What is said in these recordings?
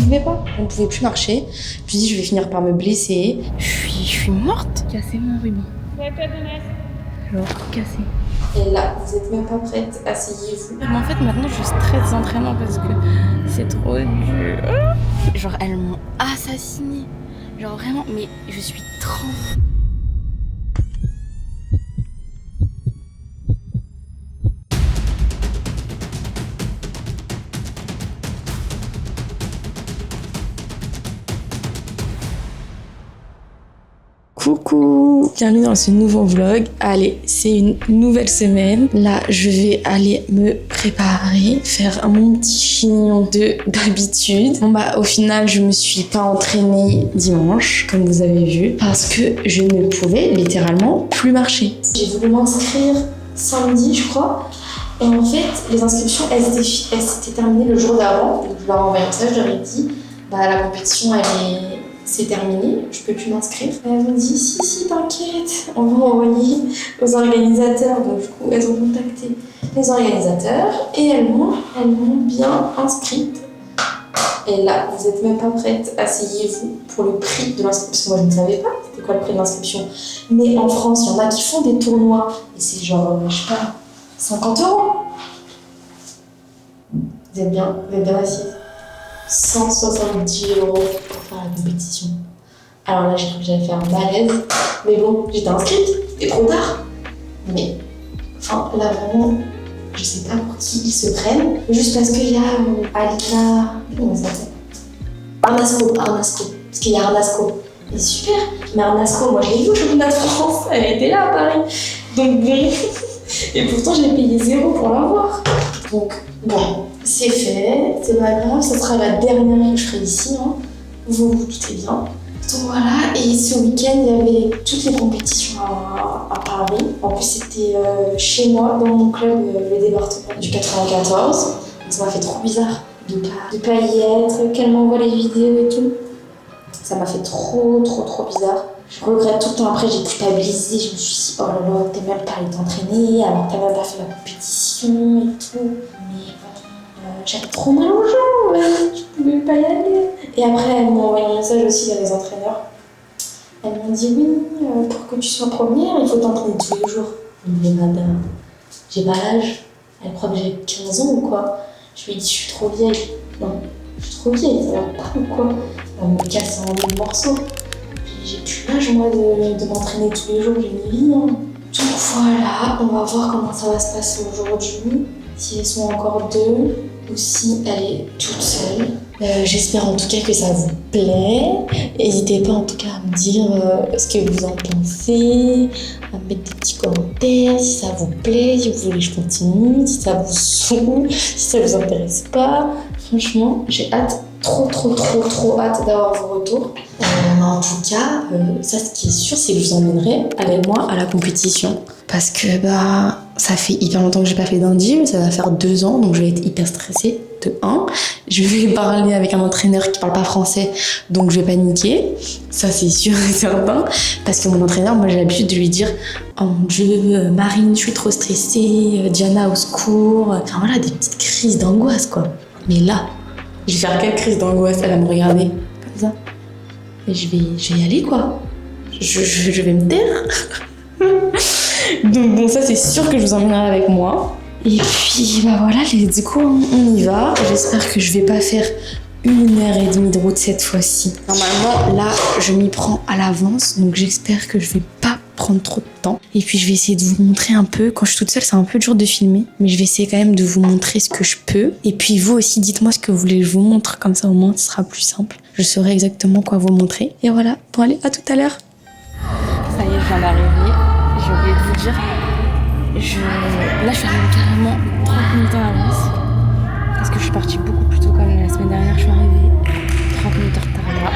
pouvais pas. On ne pouvait plus marcher. Je me suis dit, je vais finir par me blesser. Je suis morte. Cassé mon ruban. Genre cassé. Et là, vous êtes même pas prête, asseyez-vous. Mais en fait, maintenant, je stresse des entraînements parce que c'est trop dur. Genre, elles m'ont assassinée. Genre, vraiment, mais je suis trop... Coucou, bienvenue dans ce nouveau vlog. Allez, c'est une nouvelle semaine. Là, je vais aller me préparer, faire mon petit chignon d'habitude. Bon bah, au final, je me suis pas entraînée dimanche, comme vous avez vu, parce que je ne pouvais littéralement plus marcher. J'ai voulu m'inscrire samedi, je crois. Et en fait, les inscriptions, elles s'étaient terminées le jour d'avant. Donc, je leur ai envoyé un message, je leur ai dit, bah la compétition, c'est terminé, je peux plus m'inscrire. Elles m'ont dit si t'inquiète, on va envoyer aux organisateurs. Donc du coup elles ont contacté les organisateurs et elles m'ont bien inscrite. Et là, vous êtes même pas prête, asseyez-vous pour le prix de l'inscription. Moi je ne savais pas c'était quoi le prix de l'inscription. Mais en France, il y en a qui font des tournois et c'est genre, je sais pas, 50 €. Vous êtes bien assises. 170 € pour faire la compétition. Alors là, j'ai cru que j'allais faire un malaise. Mais bon, j'étais inscrite, c'était trop tard. Mais, enfin, là vraiment, je sais pas pour qui ils se prennent. Juste parce qu'il y a Alina. Comment ça s'appelle ? Arnasco. Parce qu'il y a Arnasco. Et super. Mais Arnasco, moi je l'ai vu au championnat de France. Elle était là à Paris. Donc bon. Et pourtant, j'ai payé 0 pour la voir. Donc, bon. C'est fait, c'est pas grave, ça sera la dernière que je ferai ici, hein. Vous vous doutez bien. Donc voilà, et ce week-end, il y avait toutes les compétitions à Paris. En plus, c'était chez moi, dans mon club, le département du 94. Ça m'a fait trop bizarre de pas y être, qu'elle m'envoie les vidéos et tout. Ça m'a fait trop bizarre. Je regrette tout le temps, après j'ai culpabilisé, je me suis dit, oh là là, t'es même pas allé t'entraîner, alors t'as même pas fait la compétition et tout. Mais j'avais trop mal aux jambes, je pouvais pas y aller. Et après, elles m'ont envoyé un message aussi, les entraîneurs. Elles m'ont dit, oui, pour que tu sois première, il faut t'entraîner tous les jours. Mais madame, j'ai pas l'âge. Elle croit que j'ai 15 ans ou quoi. Je lui ai dit, je suis trop vieille. Non, je suis trop vieille, ça va pas ou quoi. Elle me casse en 1000 morceaux. J'ai plus l'âge, moi, de m'entraîner tous les jours, j'ai une vie. Hein. Donc voilà, on va voir comment ça va se passer aujourd'hui. Si elles sont encore deux, ou si elle est toute seule. J'espère en tout cas que ça vous plaît. N'hésitez pas en tout cas à me dire ce que vous en pensez, à me mettre des petits commentaires, si ça vous plaît, si vous voulez que je continue, si ça vous saoule, si ça vous intéresse pas. Franchement, j'ai hâte, trop hâte d'avoir vos retours. En tout cas, ça ce qui est sûr, c'est que je vous emmènerai avec moi à la compétition. Parce que ça fait hyper longtemps que j'ai pas fait d'indy, ça va faire 2 ans, donc je vais être hyper stressée. De 1, je vais parler avec un entraîneur qui parle pas français, donc je vais paniquer, ça c'est sûr et certain. Parce que mon entraîneur, moi j'ai l'habitude de lui dire oh mon dieu, Marine, je suis trop stressée, Diana au secours. Enfin voilà, des petites crises d'angoisse quoi. Mais là, je vais faire quelle crise d'angoisse? Elle va me regarder comme ça. Et je vais y aller quoi. Je vais me taire. Donc bon, ça c'est sûr que je vous emmènerai avec moi. Et puis voilà, du coup on y va. J'espère que je vais pas faire 1h30 de route cette fois-ci. Normalement là je m'y prends à l'avance, donc j'espère que je vais pas prendre trop de temps. Et puis je vais essayer de vous montrer un peu. Quand je suis toute seule c'est un peu dur de filmer, mais je vais essayer quand même de vous montrer ce que je peux. Et puis vous aussi dites-moi ce que vous voulez que je vous montre, comme ça au moins ce sera plus simple. Je saurai exactement quoi vous montrer. Et voilà, bon allez, à tout à l'heure. Ça y est, je viens d'arriver. J'ai oublié de vous dire. Là, je suis arrivée carrément 30 minutes en avance. Parce que je suis partie beaucoup plus tôt, comme la semaine dernière. Je suis arrivée 30 minutes en retard là.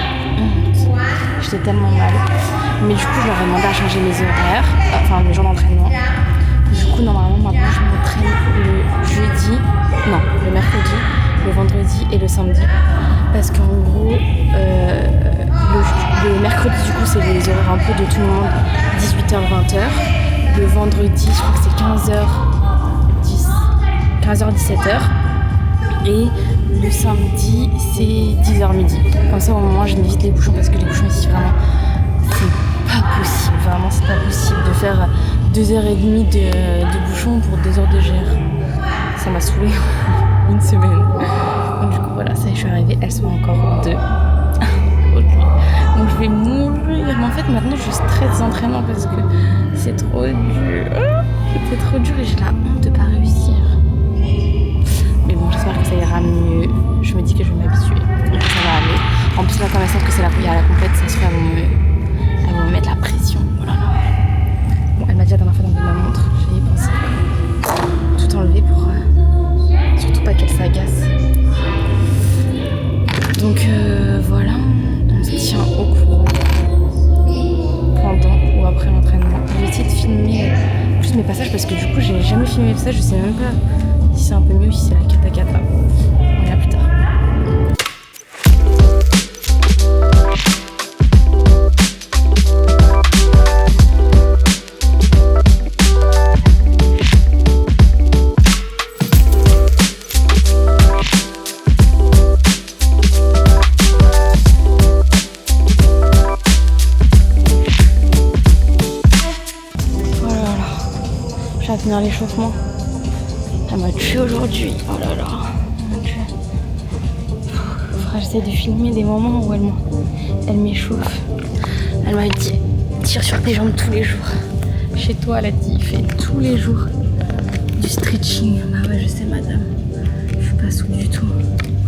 J'étais tellement mal. Mais du coup, je leur ai demandé à changer mes horaires, enfin mes jours d'entraînement. Du coup, normalement, maintenant, je m'entraîne le mercredi, le vendredi et le samedi. Parce qu'en gros, le mercredi, du coup, c'est les horaires un peu de tout le monde, 18h-20h. Le vendredi, je crois que c'est 15h-17h. Et le samedi, c'est 10h midi. Comme ça, au moment, je m'évite les bouchons parce que les bouchons ici, vraiment, c'est pas possible. Vraiment, c'est pas possible de faire 2h30 de bouchons pour 2 heures de GR. Ça m'a saoulée une semaine. Donc, du coup, voilà, ça y est, je suis arrivée. Elles sont encore 2. Donc, je vais mourir. Mais en fait, maintenant, je stresse les entraînements parce que c'est trop dur. C'est trop dur et j'ai la honte de pas réussir. Mais bon, j'espère que ça ira mieux. Je me dis que je vais m'habituer. Donc ça va aller. En plus, là, comme elles savent que c'est il y a la complète, ça se fait, elles vont me mettre la pression. Oh là là. Bon, elle m'a dit la dernière fois d'enlever ma montre. J'avais y pensé. Tout enlever pour surtout pas qu'elle s'agace. Donc voilà, on se tient au courant pendant ou après l'entraînement. Je vais essayer de filmer plus mes passages parce que du coup j'ai jamais filmé mes passages, je sais même pas si c'est un peu mieux ou si c'est la cata. On verra plus tard. À finir l'échauffement. Elle m'a tué aujourd'hui. Oh là là. Mon Dieu. J'essaie de filmer des moments où elle m'échauffe. Elle m'a dit tire sur tes jambes tous les jours. Chez toi, elle a dit fais tous les jours du stretching. Bah ouais, je sais, madame. Je suis pas saoule du tout.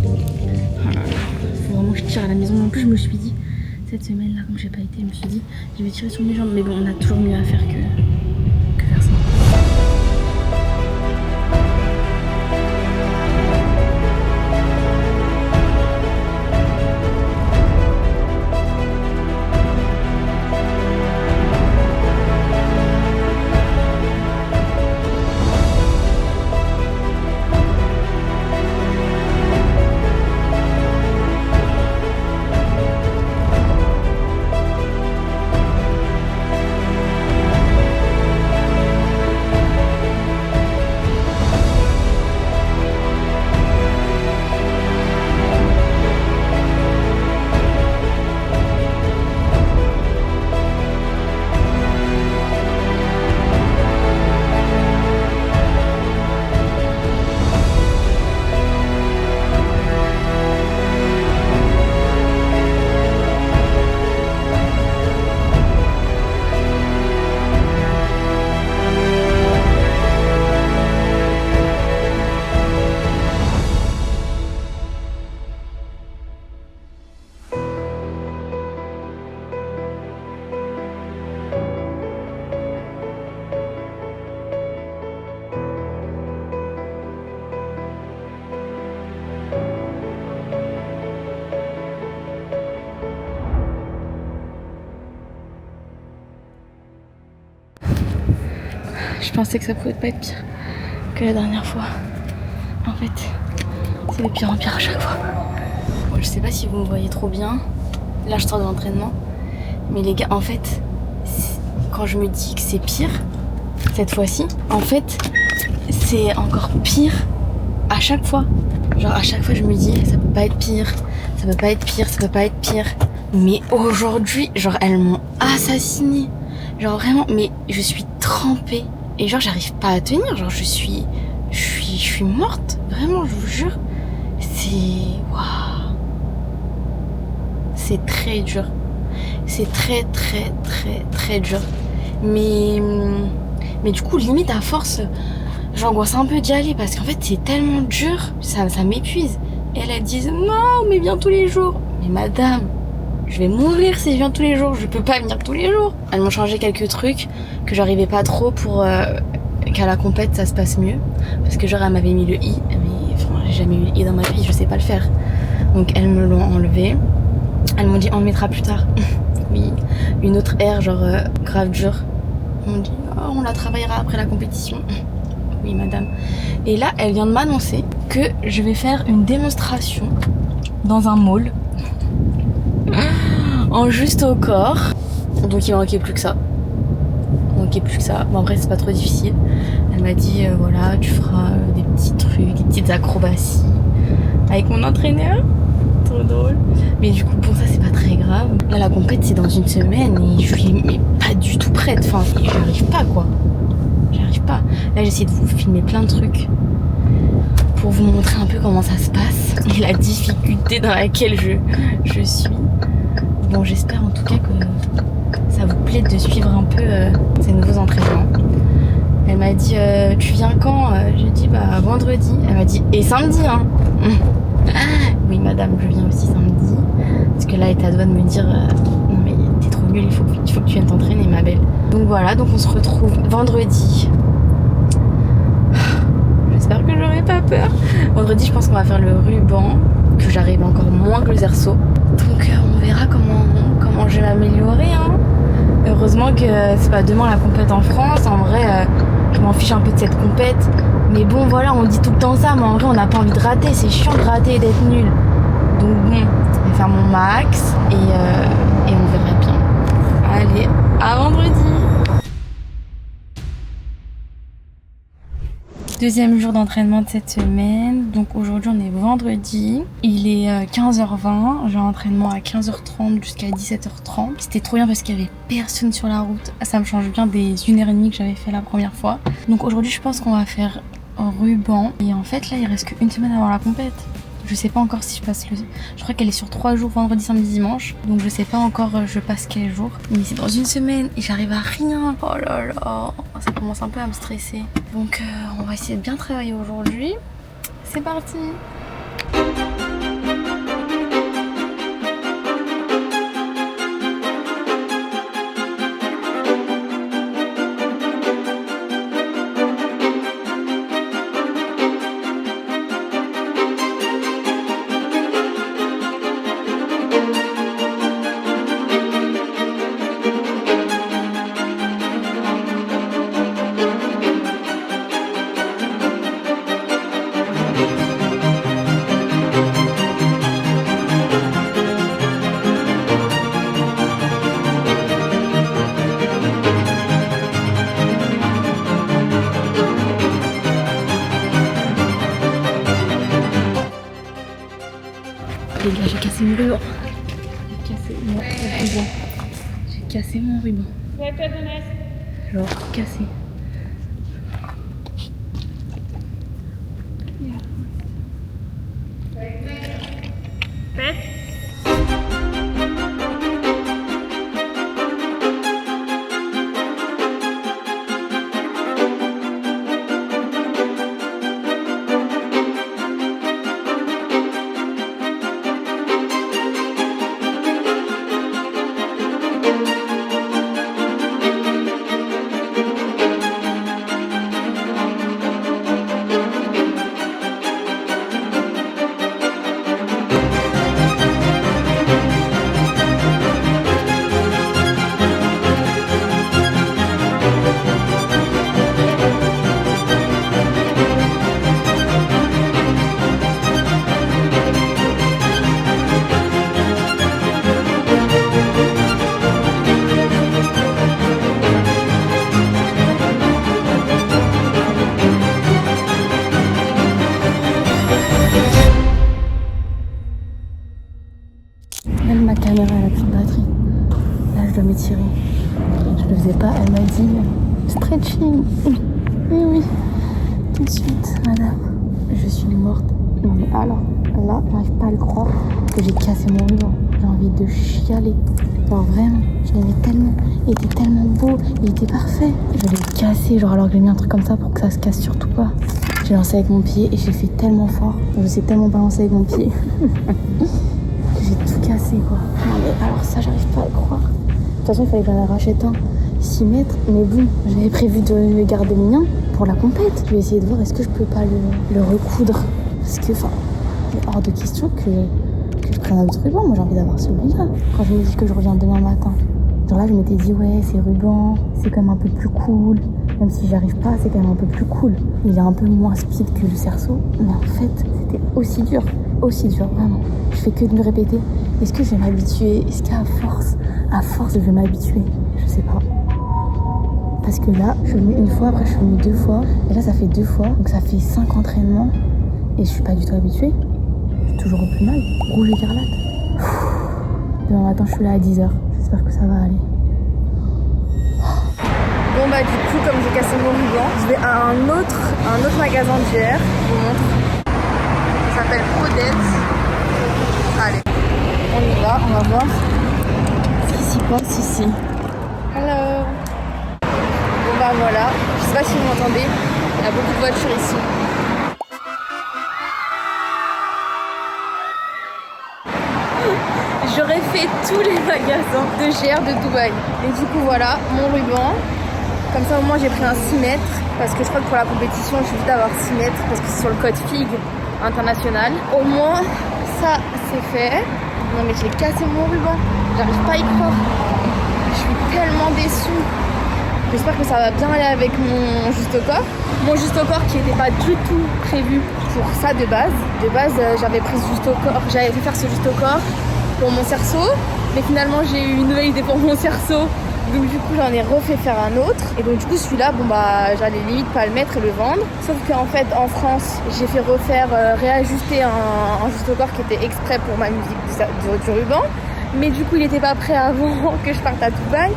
Oh là là. Faut vraiment que je tire à la maison. En plus, je me suis dit cette semaine-là, comme j'ai pas été, je me suis dit je vais tirer sur mes jambes. Mais bon, on a toujours mieux à faire que faire ça. Je pensais que ça pouvait pas être pire que la dernière fois. En fait, c'est de pire en pire à chaque fois. Bon, je sais pas si vous me voyez trop bien. Là, je sors de l'entraînement. Mais les gars, en fait, quand je me dis que c'est pire, cette fois-ci, en fait, c'est encore pire à chaque fois. Genre, à chaque fois, je me dis, ça peut pas être pire, ça peut pas être pire, ça peut pas être pire. Mais aujourd'hui, genre, elles m'ont assassinée. Genre, vraiment, mais je suis trempée. Et genre, j'arrive pas à tenir. Genre, je suis morte. Vraiment, je vous jure. C'est... Waouh. C'est très dur. C'est très, très, très, très dur. Mais du coup, limite, à force, j'angoisse un peu d'y aller. Parce qu'en fait, c'est tellement dur. Ça m'épuise. Et elles disent, non, mais viens tous les jours. Mais madame, je vais mourir si je viens tous les jours. Je peux pas venir tous les jours. Elles m'ont changé quelques trucs que j'arrivais pas trop pour qu'à la compète ça se passe mieux. Parce que genre elle m'avait mis le i, mais enfin, j'ai jamais eu le i dans ma vie, je sais pas le faire. Donc elles me l'ont enlevé. Elles m'ont dit on le mettra plus tard. Oui, une autre R genre grave dure. Elles m'ont dit oh, on la travaillera après la compétition. Oui madame. Et là elle vient de m'annoncer que je vais faire une démonstration dans un mall. En juste au corps. Donc il manquait plus que ça. Bon après c'est pas trop difficile. Elle m'a dit voilà tu feras des petits trucs, des petites acrobaties avec mon entraîneur. Trop drôle. Mais du coup, bon, ça c'est pas très grave. Là, la compète c'est dans une semaine et je suis mais pas du tout prête. Enfin, j'arrive pas quoi. J'arrive pas. Là, j'essaie de vous filmer plein de trucs pour vous montrer un peu comment ça se passe et la difficulté dans laquelle je suis. Bon, j'espère en tout cas que ça vous plaît de suivre un peu ces nouveaux entraînements. Elle m'a dit tu viens quand? J'ai dit bah vendredi. Elle m'a dit et samedi hein. Oui madame, je viens aussi samedi. Parce que là elle était à deux doigts de me dire non mais t'es trop nulle, il faut que tu viennes t'entraîner ma belle. Donc voilà, donc on se retrouve vendredi. J'espère que j'aurai pas peur. Vendredi je pense qu'on va faire le ruban, que j'arrive encore moins que le cerceau. Donc on verra comment je vais m'améliorer hein. Heureusement que c'est pas demain la compète en France. En vrai je m'en fiche un peu de cette compète. Mais bon voilà, on dit tout le temps ça, mais en vrai on n'a pas envie de rater. C'est chiant de rater et d'être nul. Donc bon, je vais faire mon max et on verra bien. Allez, à vendredi. Deuxième jour d'entraînement de cette semaine. Donc aujourd'hui on est vendredi. Il est 15h20. J'ai un entraînement à 15h30 jusqu'à 17h30. C'était trop bien parce qu'il y avait personne sur la route. Ça me change bien des 1h30 que j'avais fait la première fois. Donc aujourd'hui je pense qu'on va faire un ruban. Et en fait là il reste qu'une semaine avant la compète. Je sais pas encore si je passe le... Je crois qu'elle est sur 3 jours, vendredi, samedi, dimanche. Donc je sais pas encore je passe quel jour. Mais c'est dans une semaine et j'arrive à rien. Oh là là, ça commence un peu à me stresser. Donc on va essayer de bien travailler aujourd'hui. C'est parti. Les gars, j'ai cassé mon ruban. J'ai cassé mon ruban. Genre cassé. Ma caméra elle a plus de batterie. Là je dois m'étirer. Je le faisais pas, elle m'a dit stretching. Oui, tout de suite, madame. Je suis morte. Non mais alors, là, j'arrive pas à le croire que j'ai cassé mon ruban. J'ai envie de chialer. Genre vraiment, je l'aimais tellement. Il était tellement beau, il était parfait. Je l'ai cassé, genre alors que j'ai mis un truc comme ça pour que ça se casse surtout pas. J'ai lancé avec mon pied et j'ai fait tellement fort. Je sais tellement pas lancer avec mon pied. J'ai tout cassé quoi. Non mais alors ça j'arrive pas à le croire. De toute façon il fallait que j'en rachète un 6 mètres. Mais bon, j'avais prévu de garder le mien pour la compète. Je vais essayer de voir est-ce que je peux pas le recoudre. Parce que enfin, il est hors de question que je prenne un autre ruban. Moi j'ai envie d'avoir celui-là. Quand je me dis que je reviens demain matin. Genre là je m'étais dit ouais c'est ruban, c'est quand même un peu plus cool. Même si j'arrive pas, c'est quand même un peu plus cool. Il est un peu moins speed que le cerceau. Mais en fait c'était aussi dur vraiment. Je fais que de me répéter. Est-ce que je vais m'habituer? Est-ce qu'à force je vais m'habituer? Je sais pas. Parce que là, je le mets une fois, après je le mets 2 fois. Et là, ça fait 2 fois. Donc ça fait 5 entraînements. Et je suis pas du tout habituée. toujours au plus mal. Rouge écarlate. Demain matin, je suis là à 10h. J'espère que ça va aller. Bon bah du coup, comme j'ai cassé mon ruban, je vais à un autre magasin d'hier. Je vous montre. Ça s'appelle Odette. Allez, on y va, on va voir ce qui s'y passe ici. Hello. Bon bah voilà, je sais pas si vous m'entendez, il y a beaucoup de voitures ici. J'aurais fait tous les magasins de GR de Dubaï. Et du coup voilà, mon ruban. Comme ça au moins j'ai pris un 6 mètres. Parce que je crois que pour la compétition je suis obligée d'avoir 6 mètres. Parce que c'est sur le code FIG international. Au moins ça c'est fait. Non mais j'ai cassé mon ruban. J'arrive pas à y croire. Je suis tellement déçue. J'espère que ça va bien aller avec mon juste au corps. Mon juste au corps qui n'était pas du tout prévu pour ça de base. De base j'avais pris ce juste au corps. J'avais fait faire ce juste au corps pour mon cerceau, mais finalement j'ai eu une nouvelle idée pour mon cerceau, donc du coup j'en ai refait faire un autre, et donc du coup celui-là, bon bah j'allais limite pas le mettre et le vendre, sauf qu'en fait en France j'ai fait refaire, réajuster un juste au corps qui était exprès pour ma musique du ruban, mais du coup il était pas prêt avant que je parte à Dubaï,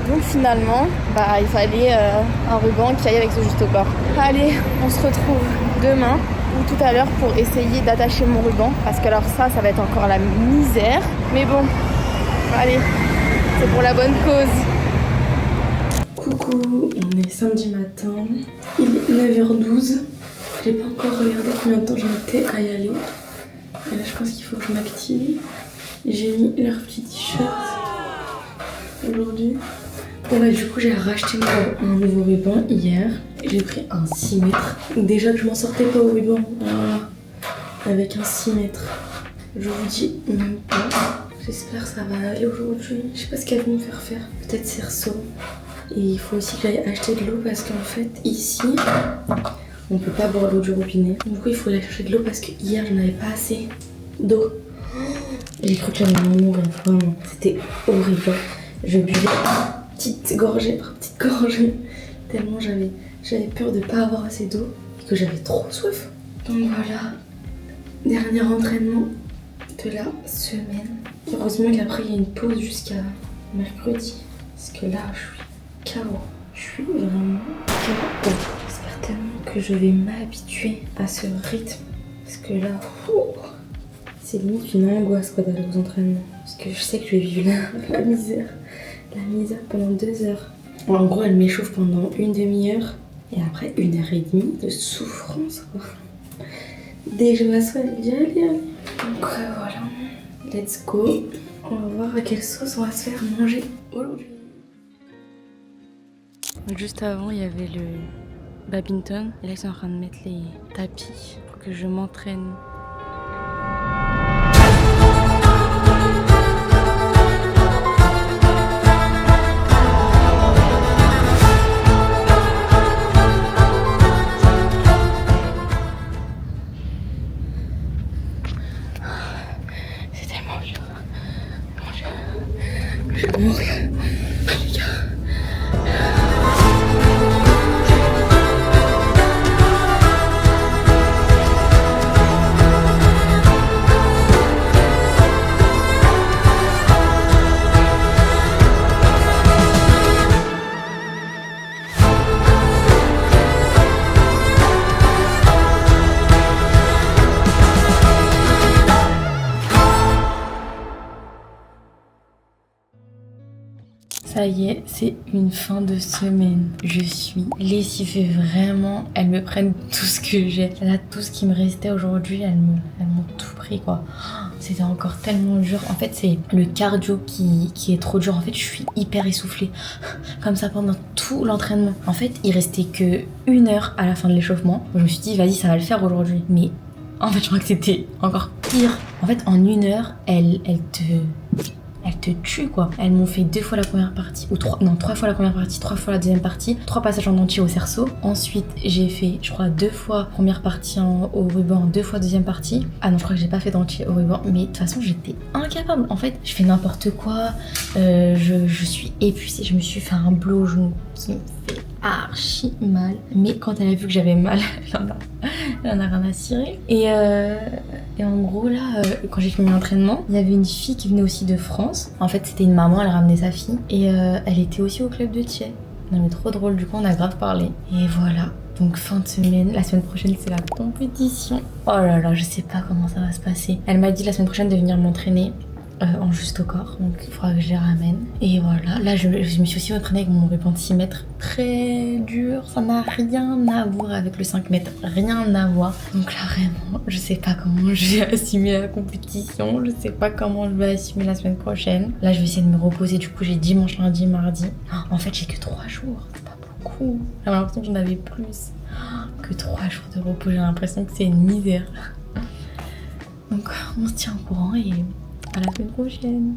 donc finalement bah il fallait un ruban qui aille avec ce juste au corps. Allez, on se retrouve demain ou tout à l'heure pour essayer d'attacher mon ruban, parce que alors ça va être encore la misère, mais bon, allez, c'est pour la bonne cause. Coucou, on est samedi matin, il est 9h12, j'ai pas encore regardé combien de temps j'en étais à y aller, et là je pense qu'il faut que je m'active. J'ai mis leur petit t-shirt aujourd'hui. Bon bah du coup j'ai racheté un nouveau ruban hier. J'ai pris un 6 mètres. Déjà que je m'en sortais pas au ruban. Voilà. Avec un 6 mètres. Je vous dis même pas. J'espère que ça va aller aujourd'hui. Je sais pas ce qu'elles vont me faire faire. Peut-être cerceau. Et il faut aussi que j'aille acheter de l'eau parce qu'en fait ici on peut pas boire l'eau du robinet. Du coup il faut aller chercher de l'eau parce que hier je n'avais pas assez d'eau. J'ai cru que j'allais mourir. Vraiment. C'était horrible. Je buvais petite gorgée par petite gorgée. Tellement j'avais peur de pas avoir assez d'eau et que j'avais trop soif. Donc voilà, dernier entraînement de la semaine. Heureusement qu'après il y a une pause jusqu'à mercredi. Parce que là je suis KO. Je suis vraiment KO. J'espère tellement que je vais m'habituer à ce rythme. Parce que là, c'est limite une angoisse quoi d'aller aux entraînements. Parce que je sais que je vais vivre la misère. La misère pendant 2 heures. En gros, elle m'échauffe pendant une demi-heure et après 1h30 de souffrance quoi. Dès que je m'assois, elle dit allez. Donc voilà, let's go. On va voir à quelle sauce on va se faire manger aujourd'hui. Juste avant, il y avait le badminton. Et là, ils sont en train de mettre les tapis pour que je m'entraîne. Je vais mourir, les gars. Ça y est, c'est une fin de semaine. Je suis lessivée vraiment. Elles me prennent tout ce que j'ai. Là, tout ce qui me restait aujourd'hui, elles m'ont tout pris quoi. C'était encore tellement dur. En fait, c'est le cardio qui est trop dur. En fait, je suis hyper essoufflée. Comme ça pendant tout l'entraînement. En fait, il restait que 1 heure à la fin de l'échauffement. Je me suis dit, vas-y, ça va le faire aujourd'hui. Mais en fait, je crois que c'était encore pire. En fait, en 1 heure, elle te tue quoi. Elles m'ont fait 2 fois la première partie, ou 3 fois la première partie, 3 fois la deuxième partie, 3 passages en entier au cerceau. Ensuite j'ai fait je crois 2 fois première partie au ruban, 2 fois deuxième partie. Ah non, je crois que j'ai pas fait d'entier au ruban, mais de toute façon j'étais incapable. En fait je fais n'importe quoi, je suis épuisée, je me suis fait un blow au genou qui me fait archi mal. Mais quand elle a vu que j'avais mal, elle en a rien à cirer. Et en gros là, quand j'ai fait mon entraînement, il y avait une fille qui venait aussi de France. En fait c'était une maman, elle ramenait sa fille. Et elle était aussi au club de Thiers. Non mais trop drôle, du coup on a grave parlé. Et voilà. Donc fin de semaine, la semaine prochaine c'est la compétition. Oh là là, je sais pas comment ça va se passer. Elle m'a dit la semaine prochaine de venir m'entraîner en juste au corps, donc il faudra que je les ramène. Et voilà, là je me suis aussi entraînée avec mon ruban-de-6 mètres, très dur, ça n'a rien à voir avec le 5 mètres, rien à voir. Donc là vraiment, je sais pas comment je vais assumer la compétition, je sais pas comment je vais assumer la semaine prochaine. Là je vais essayer de me reposer, du coup j'ai dimanche, lundi, mardi. En fait j'ai que 3 jours, c'est pas beaucoup. J'avais l'impression que j'en avais plus. Que 3 jours de repos, j'ai l'impression que c'est une misère. Donc on se tient au courant et à la semaine prochaine.